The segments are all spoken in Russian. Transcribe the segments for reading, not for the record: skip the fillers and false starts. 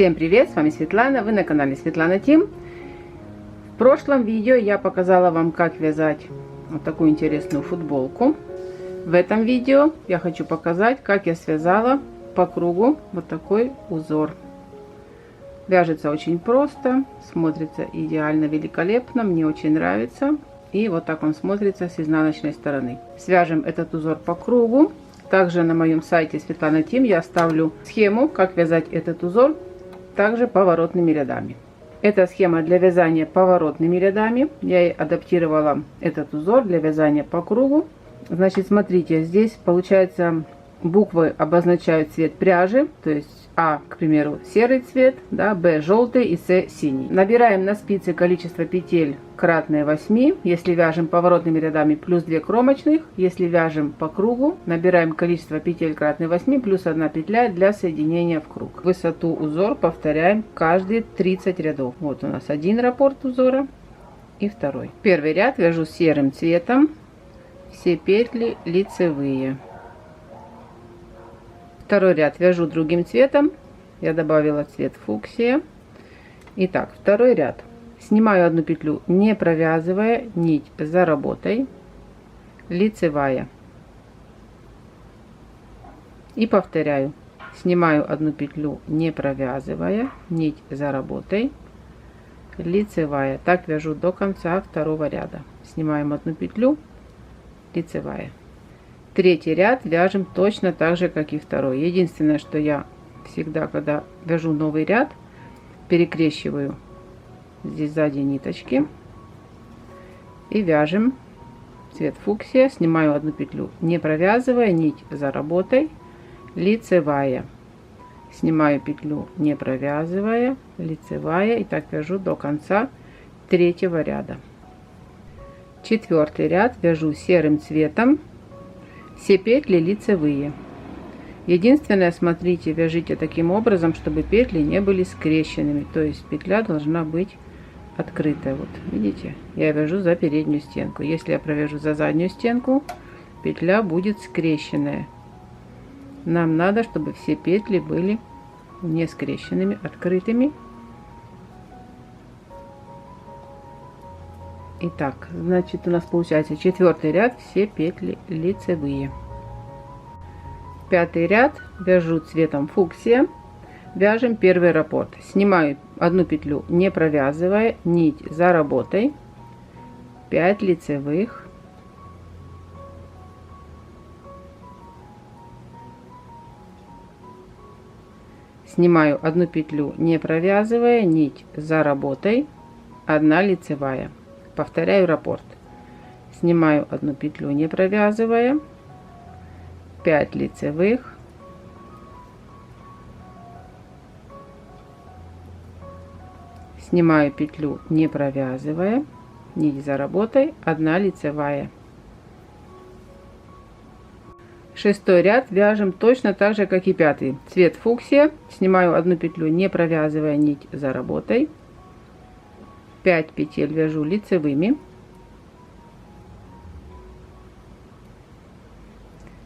Всем привет, с вами Светлана, вы на канале Светлана Тим. В прошлом видео я показала вам, как вязать вот такую интересную футболку. В этом видео я хочу показать, как я связала по кругу вот такой узор. Вяжется очень просто, смотрится идеально великолепно, мне очень нравится. И вот так он смотрится с изнаночной стороны. Свяжем этот узор по кругу. Также на моем сайте Светлана Тим я оставлю схему, как вязать этот узор, также поворотными рядами. Это схема для вязания поворотными рядами. Я адаптировала этот узор для вязания по кругу. Значит, смотрите, здесь получается буквы обозначают цвет пряжи, то есть А, к примеру, серый цвет, да, Б желтый и С синий. Набираем на спице количество петель кратное 8. Если вяжем поворотными рядами, плюс 2 кромочных. Если вяжем по кругу, набираем количество петель кратное 8 плюс 1 петля для соединения в круг. Высоту узор повторяем каждые 30 рядов. Вот у нас один раппорт узора и второй. Первый ряд вяжу серым цветом, все петли лицевые. Второй ряд вяжу другим цветом, я добавила цвет фуксия. Итак, второй ряд. Снимаю одну петлю, не провязывая нить за работой, лицевая. И повторяю. Снимаю одну петлю, не провязывая нить за работой, лицевая. Так вяжу до конца второго ряда. Снимаем одну петлю, лицевая. Третий ряд вяжем точно так же, как и второй. Единственное, что я всегда, когда вяжу новый ряд, перекрещиваю здесь сзади ниточки и вяжем цвет фуксия. Снимаю одну петлю, не провязывая нить за работой, лицевая. Снимаю петлю, не провязывая, лицевая, и так вяжу до конца третьего ряда. Четвертый ряд вяжу серым цветом, все петли лицевые. Единственное, смотрите, вяжите таким образом, чтобы петли не были скрещенными, то есть петля должна быть открытая. Вот видите, я вяжу за переднюю стенку. Если я провяжу за заднюю стенку, петля будет скрещенная. Нам надо, чтобы все петли были не скрещенными, открытыми. Итак, значит, у нас получается четвертый ряд, все петли лицевые. Пятый ряд вяжу цветом фуксия. Вяжем первый раппорт. Снимаю одну петлю, не провязывая нить за работой, 5 лицевых. Снимаю одну петлю, не провязывая нить за работой, 1 лицевая. Повторяю раппорт. Снимаю одну петлю, не провязывая, 5 лицевых. Снимаю петлю, не провязывая нить за работой, 1 лицевая. Шестой ряд вяжем точно так же, как и пятый. Цвет фуксия. Снимаю одну петлю, не провязывая нить за работой, 5 петель вяжу лицевыми.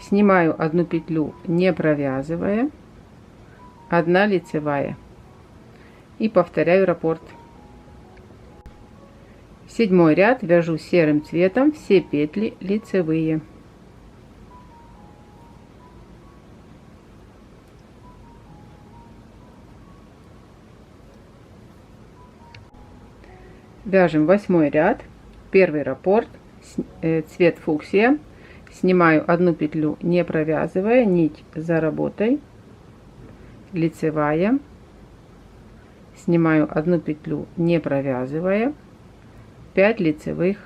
Снимаю одну петлю, не провязывая, 1 лицевая. И повторяю раппорт. Седьмой ряд вяжу серым цветом, все петли лицевые. Вяжем восьмой ряд, первый раппорт, цвет фуксия. Снимаю одну петлю, не провязывая нить за работой, лицевая. Снимаю одну петлю, не провязывая, 5 лицевых.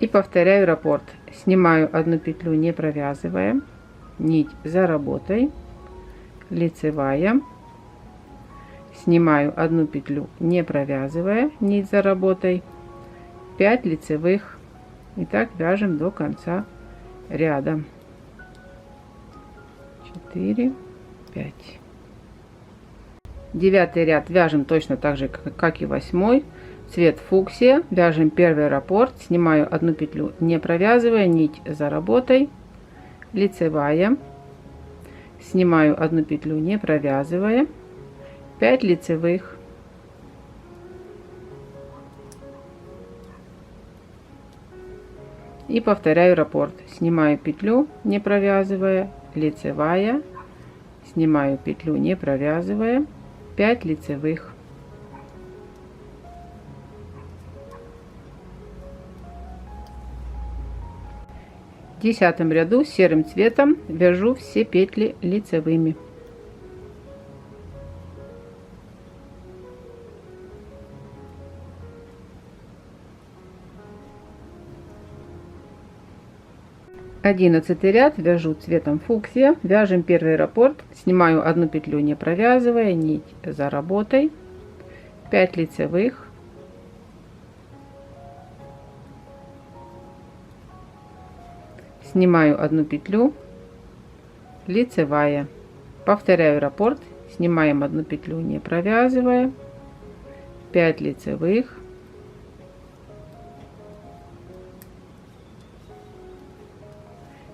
И повторяю раппорт. Снимаю одну петлю, не провязывая нить за работой, лицевая. Снимаю одну петлю, не провязывая нить за работой, 5 лицевых. И так вяжем до конца ряда. 4, 5. Девятый ряд вяжем точно так же, как и восьмой. цвет фуксия, вяжем первый раппорт, снимаю одну петлю, не провязывая, нить за работой, лицевая, снимаю одну петлю, не провязывая, 5 лицевых, и повторяю раппорт, снимаю петлю, не провязывая, лицевая, снимаю петлю, не провязывая, 5 лицевых. В 10 ряду серым цветом вяжу все петли лицевыми. Одиннадцатый ряд вяжу цветом фуксия, вяжем первый раппорт, снимаю одну петлю, не провязывая, нить за работой, 5 лицевых, снимаю одну петлю, лицевая, повторяю раппорт, снимаем одну петлю, не провязывая, 5 лицевых,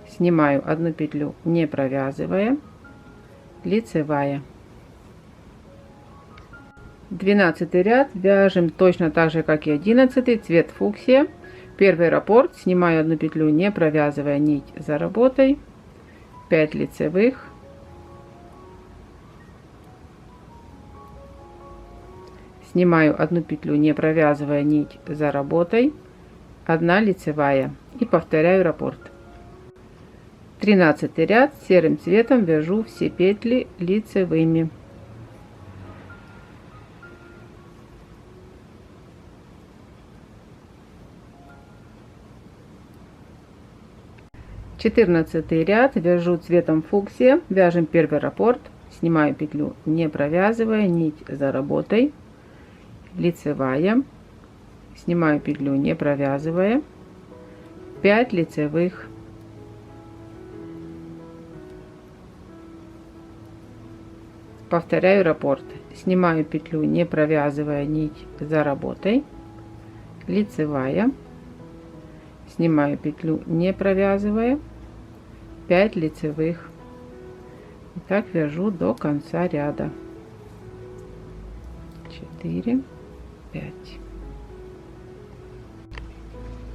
снимаю одну петлю, не провязывая, лицевая. 12 ряд вяжем точно так же, как и 11, цвет фуксия, первый раппорт, снимаю одну петлю, не провязывая, нить за работой, 5 лицевых, снимаю одну петлю, не провязывая, нить за работой, 1 лицевая, и повторяю раппорт. 13 ряд серым цветом вяжу все петли лицевыми. Четырнадцатый ряд вяжу цветом фуксия, вяжем первый раппорт, снимаю петлю, не провязывая, нить за работой, лицевая, снимаю петлю, не провязывая, 5 лицевых, повторяю раппорт, снимаю петлю, не провязывая, нить за работой, лицевая, снимаю петлю, не провязывая, 5 лицевых, и так вяжу до конца ряда, 4, 5.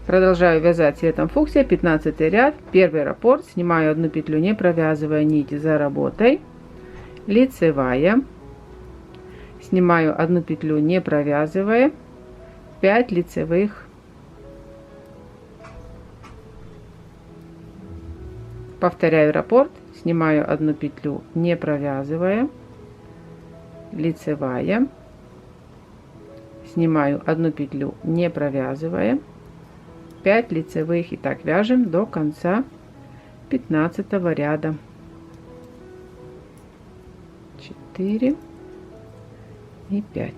Продолжаю вязать цветом фуксия. 15 ряд, первый раппорт, снимаю одну петлю, не провязывая, нить за работой, лицевая, снимаю одну петлю, не провязывая, 5 лицевых, повторяю раппорт, снимаю одну петлю, не провязывая, лицевая, снимаю одну петлю, не провязывая, 5 лицевых, и так вяжем до конца 15 ряда. 4 и 5.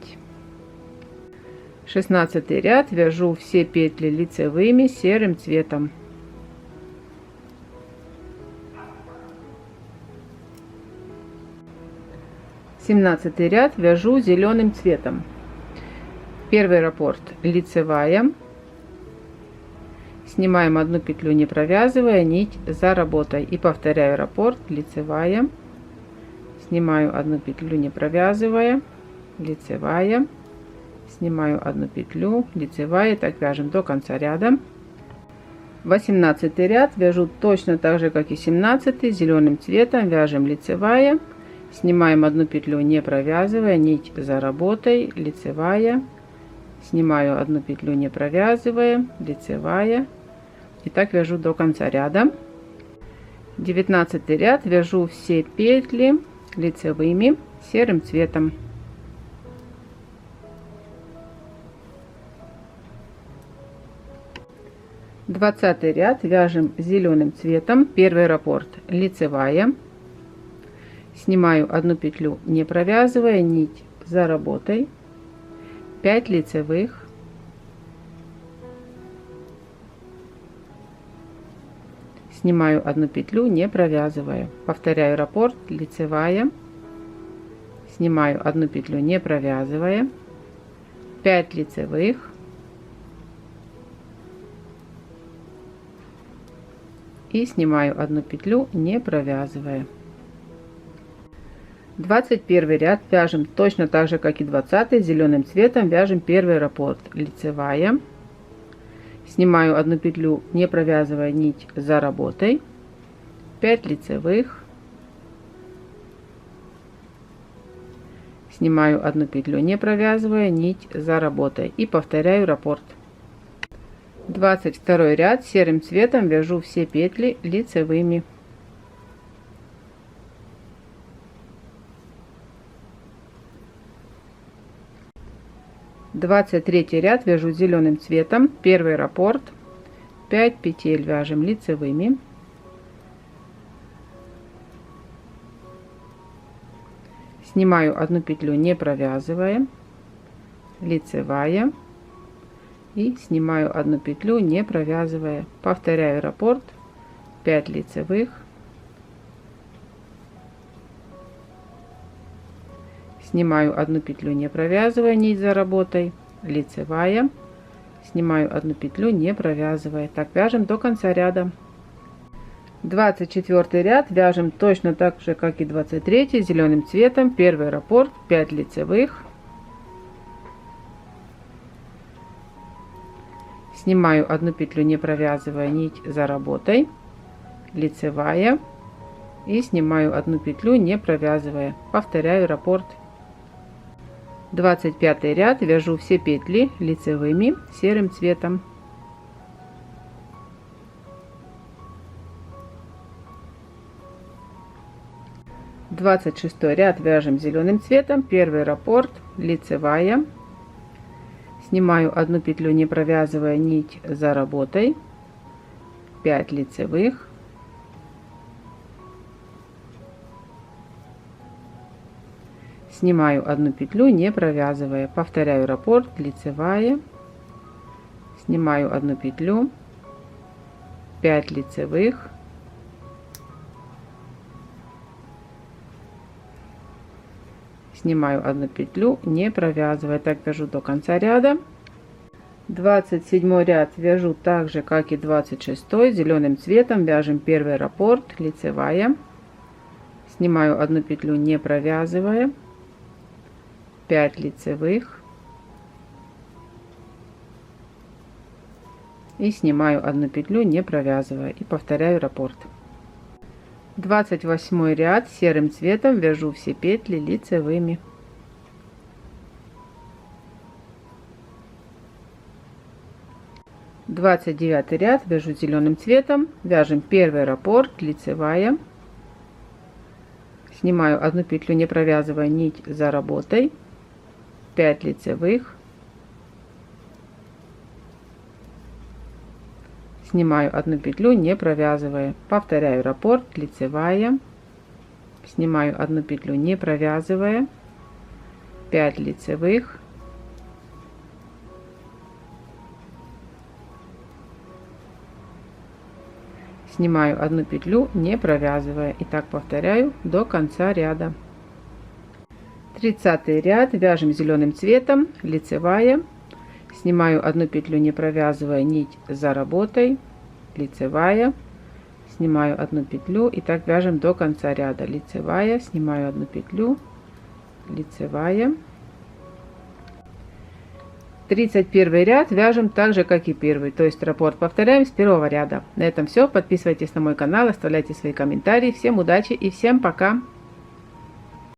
16 ряд вяжу все петли лицевыми серым цветом. 17 ряд вяжу зеленым цветом. Первый раппорт лицевая, снимаем одну петлю, не провязывая, нить за работой, и повторяю раппорт, лицевая, снимаю одну петлю, не провязывая, лицевая, снимаю одну петлю, лицевая, так вяжем до конца ряда. 18 ряд вяжу точно так же, как и 17, зеленым цветом, вяжем лицевая, снимаем одну петлю, не провязывая, нить за работой, лицевая, снимаю одну петлю, не провязывая, лицевая, и так вяжу до конца ряда. 19 ряд вяжу все петли лицевыми серым цветом. 20 ряд вяжем зеленым цветом. Первый раппорт лицевая, снимаю одну петлю, не провязывая, нить за работой, 5 лицевых, снимаю одну петлю, не провязывая, повторяю раппорт, лицевая, снимаю одну петлю, не провязывая, 5 лицевых, и снимаю одну петлю, не провязывая. 21 ряд вяжем точно так же, как и 20, зеленым цветом вяжем первый раппорт, лицевая, снимаю одну петлю, не провязывая нить за работой, 5 лицевых, снимаю одну петлю, не провязывая нить за работой, и повторяю раппорт. 22 ряд серым цветом вяжу все петли лицевыми. Двадцать третий ряд вяжу зеленым цветом первый раппорт, 5 петель вяжем лицевыми, снимаю одну петлю, не провязывая, лицевая, и снимаю одну петлю, не провязывая, повторяю раппорт, 5 лицевых, снимаю одну петлю, не провязывая нить за работой, лицевая, снимаю одну петлю, не провязывая. Так вяжем до конца ряда. 24 ряд вяжем точно так же, как и 23, зеленым цветом первый раппорт, 5 лицевых, снимаю одну петлю, не провязывая нить за работой, лицевая, и снимаю одну петлю, не провязывая, повторяю раппорт. 25 ряд вяжу все петли лицевыми серым цветом. Двадцать шестой ряд вяжем зеленым цветом первый раппорт, лицевая, снимаю одну петлю, не провязывая нить за работой, 5 лицевых, снимаю одну петлю, не провязывая, повторяю раппорт, лицевая, снимаю одну петлю, 5 лицевых, снимаю одну петлю, не провязывая. Так вяжу до конца ряда. 27 ряд вяжу так же, как и 26, зеленым цветом вяжем первый раппорт, лицевая, снимаю одну петлю, не провязывая, 5 лицевых, и снимаю одну петлю, не провязывая, и повторяю раппорт. 28 ряд серым цветом вяжу все петли лицевыми. Двадцать 29 ряд вяжу зеленым цветом, вяжем первый раппорт, лицевая, снимаю одну петлю, не провязывая нить за работой, 5 лицевых, снимаю одну петлю, не провязывая, повторяю раппорт, лицевая, снимаю одну петлю, не провязывая, 5 лицевых, снимаю одну петлю, не провязывая, и так повторяю до конца ряда. 30 ряд вяжем зеленым цветом, лицевая, снимаю одну петлю, не провязывая нить за работой, лицевая, снимаю одну петлю, и так вяжем до конца ряда, лицевая, снимаю одну петлю, лицевая. 31 ряд вяжем так же, как и первый, то есть раппорт повторяем с первого ряда. На этом все. Подписывайтесь на мой канал, оставляйте свои комментарии. Всем удачи и всем пока!